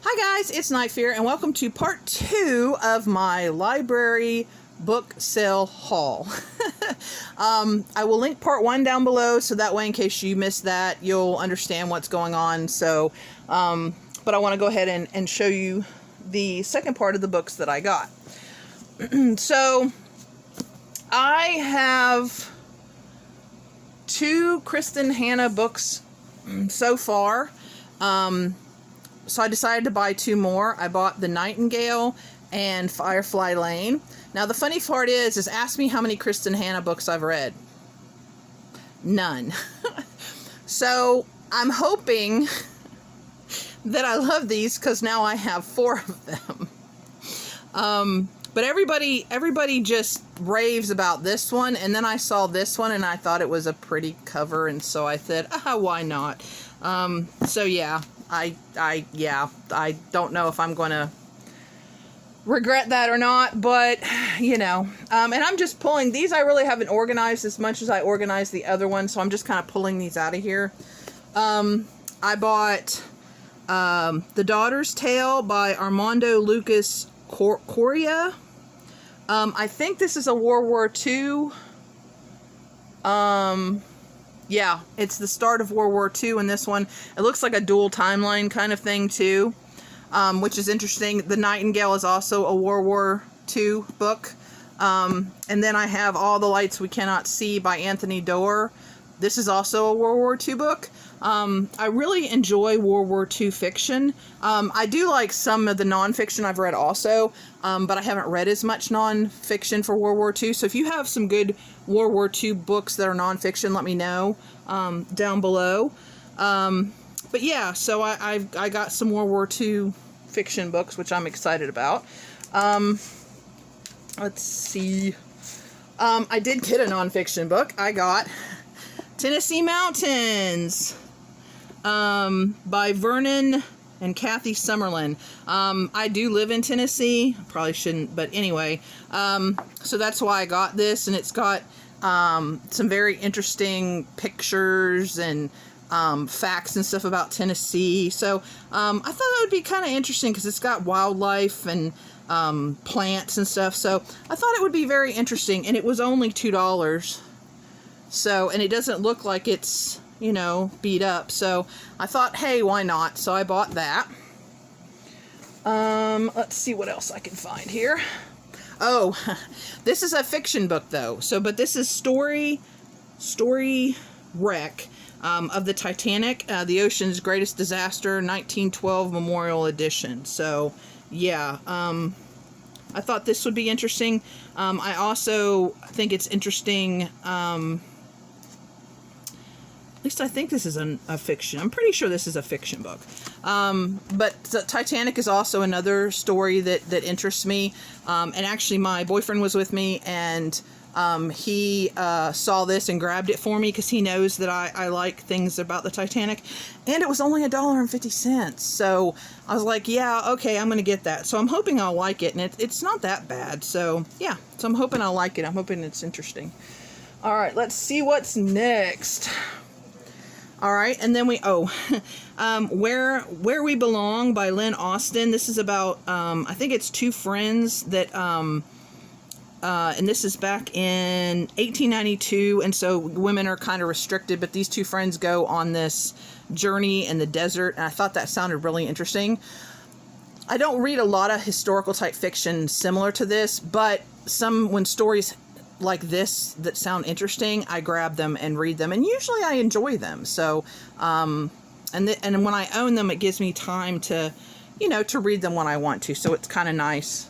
Hi guys, it's Night Fear and welcome to part 2 of my library book sale haul. I will link part 1 down below so that way in case you missed that you'll understand what's going on. So, but I want to go ahead and show you the second part of the books that I got. So, I have 2 Kristin Hannah books so far. So I decided to buy 2 more. I bought The Nightingale and Firefly Lane. Now the funny part is ask me how many Kristin Hannah books I've read. None. So I'm hoping that I love these because now I have 4 of them. But everybody just raves about this one, and then I saw this one and I thought it was a pretty cover, and so I said, why not? So yeah. I don't know if I'm going to regret that or not, but, you know, and I'm just pulling these. I really haven't organized as much as I organized the other one, so I'm just kind of pulling these out of here. I bought The Daughter's Tale by Armando Lucas Coria. I think this is a World War II. Yeah, it's the start of World War II in this one. It looks like a dual timeline kind of thing, too, which is interesting. The Nightingale is also a World War II book. And then I have All the Lights We Cannot See by Anthony Doerr. This is also a World War II book. I really enjoy World War II fiction. I do like some of the nonfiction I've read also, but I haven't read as much nonfiction for World War II. So if you have some good World War II books that are nonfiction, let me know down below. But yeah, so I got some World War II fiction books, which I'm excited about. Let's see. I did get a nonfiction book. I got Tennessee Mountains by Vernon and Kathy Summerlin. I do live in Tennessee. Probably shouldn't, but anyway. So that's why I got this, and it's got some very interesting pictures and facts and stuff about Tennessee. So I thought that would be kind of interesting because it's got wildlife and plants and stuff. So I thought it would be very interesting, and it was only $2. So, and it doesn't look like it's, you know, beat up. So I thought, hey, why not? So I bought that. Let's see what else I can find here. Oh, this is a fiction book though. So, but this is Story Wreck of the Titanic, the ocean's greatest disaster, 1912 Memorial Edition. So, yeah, I thought this would be interesting. I also think it's interesting. At least I think this is a fiction. I'm pretty sure this is a fiction book. But Titanic is also another story that interests me. And actually my boyfriend was with me, and he saw this and grabbed it for me because he knows that I like things about the Titanic. And it was only $1.50. So I was like, yeah, okay, I'm going to get that. So I'm hoping I'll like it. And it's not that bad. So yeah, so I'm hoping I'll like it. I'm hoping it's interesting. All right, let's see what's next. All right, and then Where We Belong by Lynn Austin. This is about, I think it's 2 friends that, and this is back in 1892, and so women are kind of restricted, but these 2 friends go on this journey in the desert, and I thought that sounded really interesting. I don't read a lot of historical type fiction similar to this, but when stories like this that sound interesting, I grab them and read them, and usually I enjoy them. So and when I own them, it gives me time to, you know, to read them when I want to. So it's kind of nice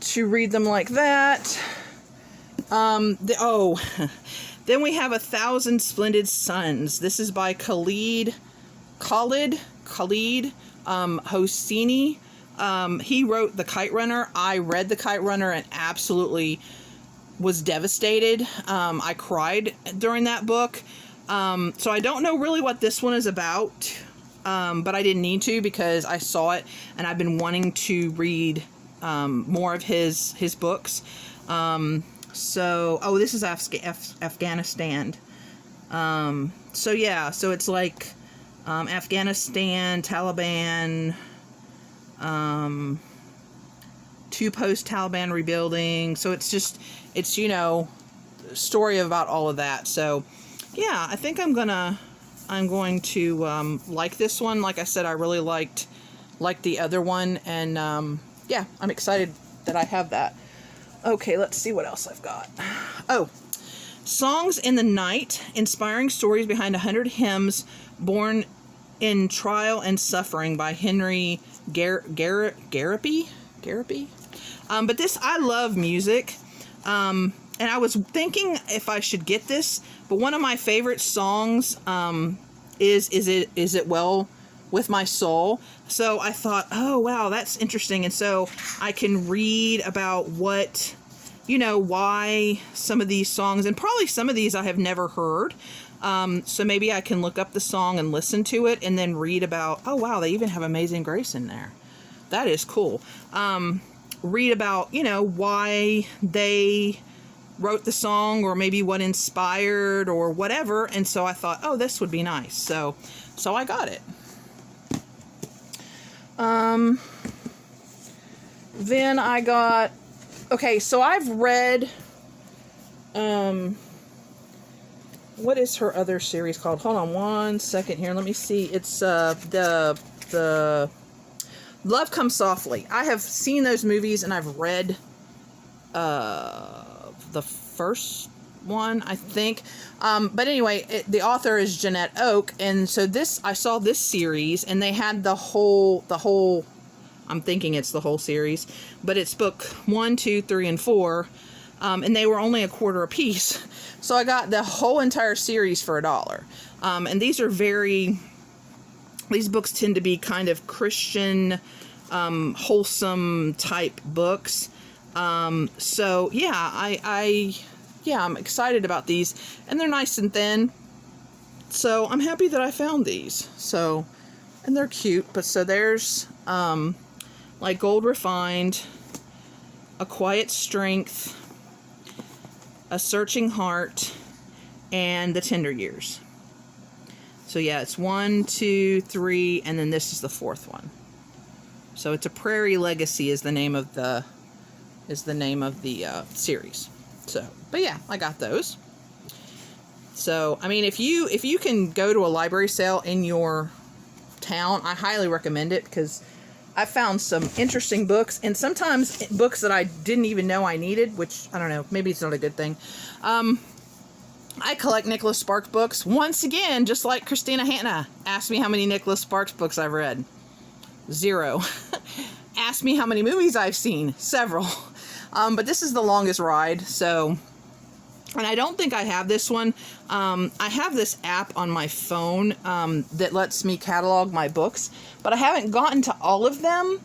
to read them like that. Then we have 1,000 Splendid Suns. This is by Khalid Hosseini. He wrote The Kite Runner. I read The Kite Runner and absolutely was devastated. I cried during that book. So I don't know really what this one is about, but I didn't need to because I saw it and I've been wanting to read more of his books. This is Afghanistan. So yeah, so it's like Afghanistan, Taliban, two post-Taliban rebuilding. So it's just, it's, you know, story about all of that. So yeah, I think I'm going to like this one. Like I said, I really liked the other one, and yeah, I'm excited that I have that. Okay, let's see what else I've got. Oh, Songs in the Night, inspiring stories behind 100 hymns born in trial and suffering by Henry Garapi. But this, I love music. And I was thinking if I should get this, but one of my favorite songs is It Well With My Soul. So I thought, oh wow, that's interesting. And so I can read about what, you know, why some of these songs, and probably some of these I have never heard. So maybe I can look up the song and listen to it and then read about, oh wow, they even have Amazing Grace in there. That is cool. Read about, you know, why they wrote the song, or maybe what inspired or whatever. And so I thought, oh, this would be nice. So I got it. Then I got, okay, so I've read, what is her other series called? Hold on one second here. Let me see. It's, the Love Comes Softly. I have seen those movies and I've read, the first one, I think. But anyway, the author is Jeanette Oke, and so I saw this series, and they had the whole, I'm thinking it's the whole series, but it's book 1, 2, 3, and 4, and they were only $0.25 a piece. So I got the whole entire series for $1. And these books tend to be kind of Christian, wholesome type books. So yeah, I'm excited about these, and they're nice and thin. So I'm happy that I found these. So, and they're cute, but so there's, like Gold Refined, A Quiet Strength, A Searching Heart, and The Tender Years. So yeah, it's 1, 2, 3, and then this is the 4th one. So it's A Prairie Legacy is the name of the series. So, but yeah, I got those. So, I mean, if you can go to a library sale in your town, I highly recommend it, because I found some interesting books, and sometimes books that I didn't even know I needed, which, I don't know, maybe it's not a good thing. I collect Nicholas Sparks books. Once again, just like Christina Hanna. Ask me how many Nicholas Sparks books I've read. 0. Ask me how many movies I've seen. Several. But this is the longest ride, so, and I don't think I have this one. I have this app on my phone that lets me catalog my books, but I haven't gotten to all of them.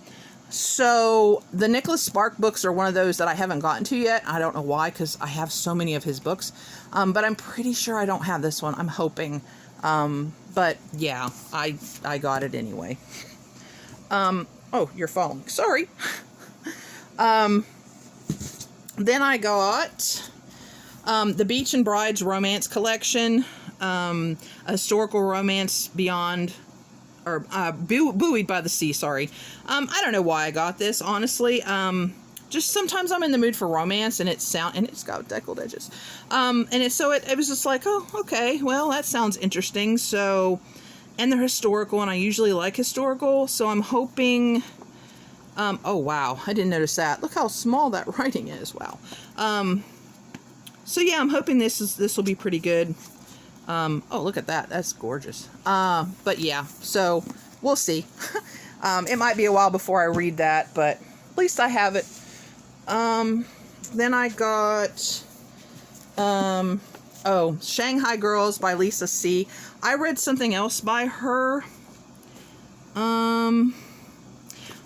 So the Nicholas Sparks books are one of those that I haven't gotten to yet. I don't know why, because I have so many of his books. But I'm pretty sure I don't have this one. I'm hoping. But yeah, I got it anyway. Oh, you're falling. Sorry. Then I got the Beach and Brides Romance Collection, a historical romance beyond, or Buoyed by the Sea, sorry. I don't know why I got this, honestly. Just sometimes I'm in the mood for romance, and it's got deckled edges. And it was just like, oh, okay, well, that sounds interesting. So, and they're historical, and I usually like historical, so I'm hoping... oh wow, I didn't notice that. Look how small that writing is. Wow. So yeah, I'm hoping this will be pretty good. Oh, look at that. That's gorgeous. But yeah, so we'll see. It might be a while before I read that, but at least I have it. Then I got, oh, Shanghai Girls by Lisa C. I read something else by her.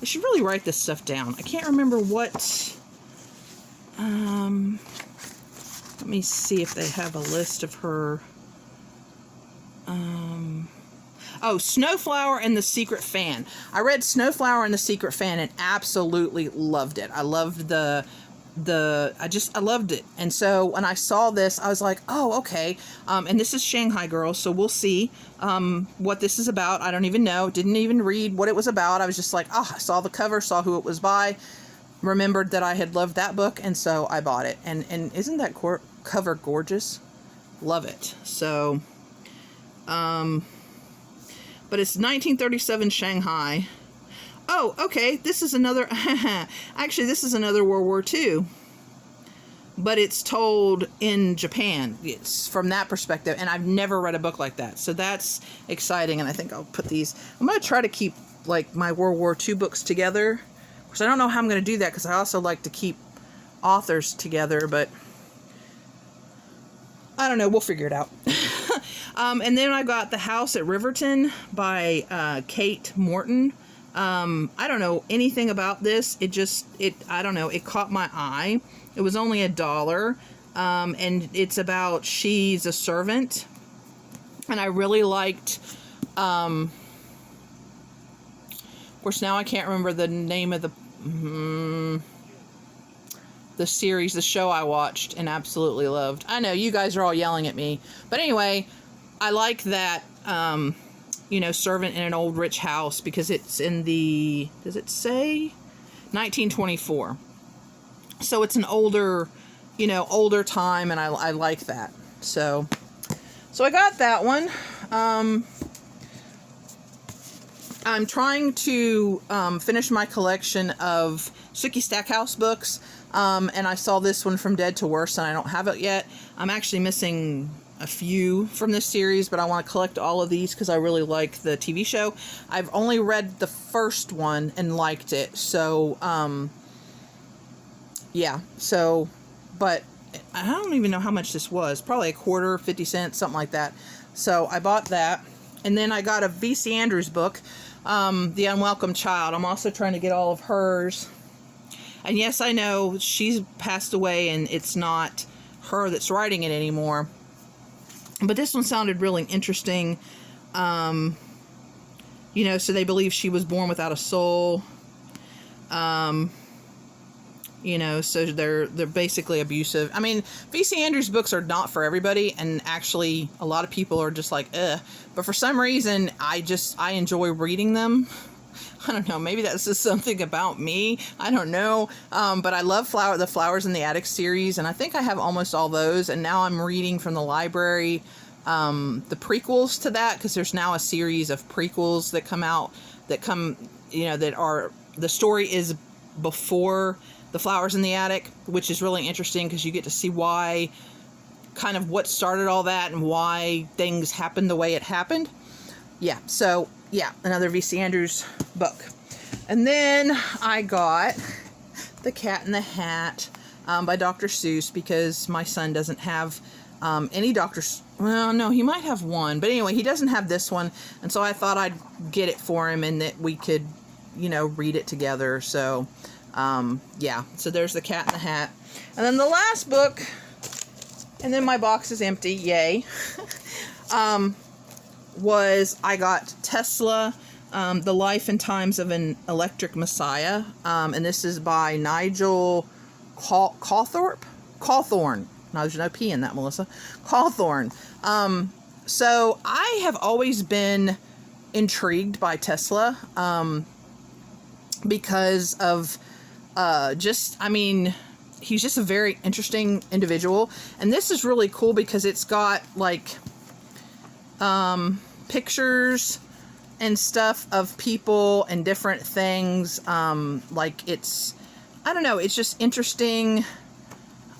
I should really write this stuff down. I can't remember what, let me see if they have a list of her, oh, Snowflower and the Secret Fan. I read Snowflower and the Secret Fan and absolutely loved it. I loved the I loved it. And so when I saw this, I was like, oh, okay. And this is Shanghai Girls, so we'll see what this is about. I don't even know. Didn't even read what it was about. I was just like, I saw the cover, saw who it was by, remembered that I had loved that book, and so I bought it. And isn't that cover gorgeous? Love it. So, but it's 1937 Shanghai. Oh, okay, this is another, actually, this is another World War II, but it's told in Japan. It's from that perspective, and I've never read a book like that, so that's exciting, and I think I'll put these, I'm going to try to keep, like, my World War II books together, because I don't know how I'm going to do that, because I also like to keep authors together, but I don't know, we'll figure it out. And then I got The House at Riverton by Kate Morton. I don't know anything about this. I don't know, it caught my eye. It was only $1. And it's about, she's a servant. And I really liked, of course now I can't remember the name of the series, the show I watched and absolutely loved. I know you guys are all yelling at me, but anyway, I like that, servant in an old rich house, because it's in the, does it say 1924? So it's an older time, and I like that. So I got that one. I'm trying to finish my collection of Sookie Stackhouse books, and I saw this one, From Dead to Worse, and I don't have it yet. I'm actually missing a few from this series, but I want to collect all of these because I really like the TV show. I've only read the first one and liked it, so yeah, so, but I don't even know how much this was, probably a quarter, 50 cents, something like that. So I bought that, and then I got a V.C. Andrews book, The Unwelcome Child. I'm also trying to get all of hers, and yes, I know she's passed away and it's not her that's writing it anymore. But this one sounded really interesting. So they believe she was born without a soul. So they're basically abusive. I mean, V.C. Andrews books are not for everybody, and actually a lot of people are just like, ugh. But for some reason, I enjoy reading them. I don't know, maybe that's just something about me. I don't know. But I love the Flowers in the Attic series, and I think I have almost all those. And now I'm reading from the library the prequels to that, because there's now a series of prequels that come out, that are, the story is before the Flowers in the Attic, which is really interesting because you get to see why, kind of what started all that and why things happened the way it happened. Yeah, so yeah, another V.C. Andrews book. And then I got The Cat in the Hat by Dr. Seuss, because my son doesn't have any well, no, he might have one, but anyway, he doesn't have this one, and so I thought I'd get it for him and that we could, read it together. So, yeah, so there's The Cat in the Hat. And then the last book, and then my box is empty, yay, I got Tesla, The Life and Times of an Electric Messiah, and this is by Nigel Cawthorne. No, there's no P in that, Melissa. Cawthorne. So I have always been intrigued by Tesla, because of, he's just a very interesting individual. And this is really cool because it's got, like, pictures and stuff of people and different things. It's, I don't know, it's just interesting,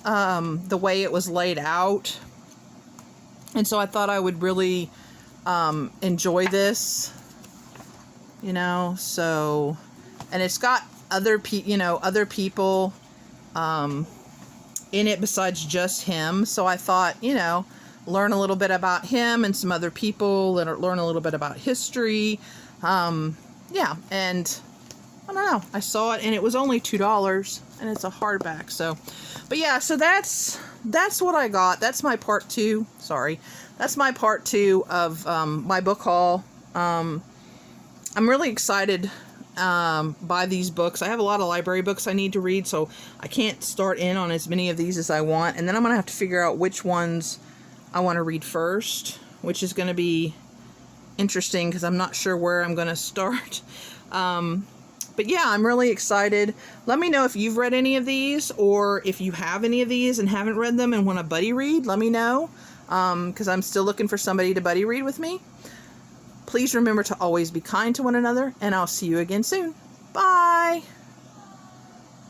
the way it was laid out. And so I thought I would really, enjoy this, so, and it's got other people, in it besides just him. So I thought, learn a little bit about him and some other people, learn a little bit about history. Yeah, and I don't know, I saw it and it was only $2 and it's a hardback. So, but yeah, so that's what I got. That's my part 2. Sorry. That's my part 2 of, my book haul. I'm really excited buy these books. I have a lot of library books I need to read, so I can't start in on as many of these as I want. And then I'm going to have to figure out which ones I want to read first, which is going to be interesting because I'm not sure where I'm going to start. But yeah, I'm really excited. Let me know if you've read any of these, or if you have any of these and haven't read them and want to buddy read, let me know, because I'm still looking for somebody to buddy read with me. Please remember to always be kind to one another, and I'll see you again soon. Bye!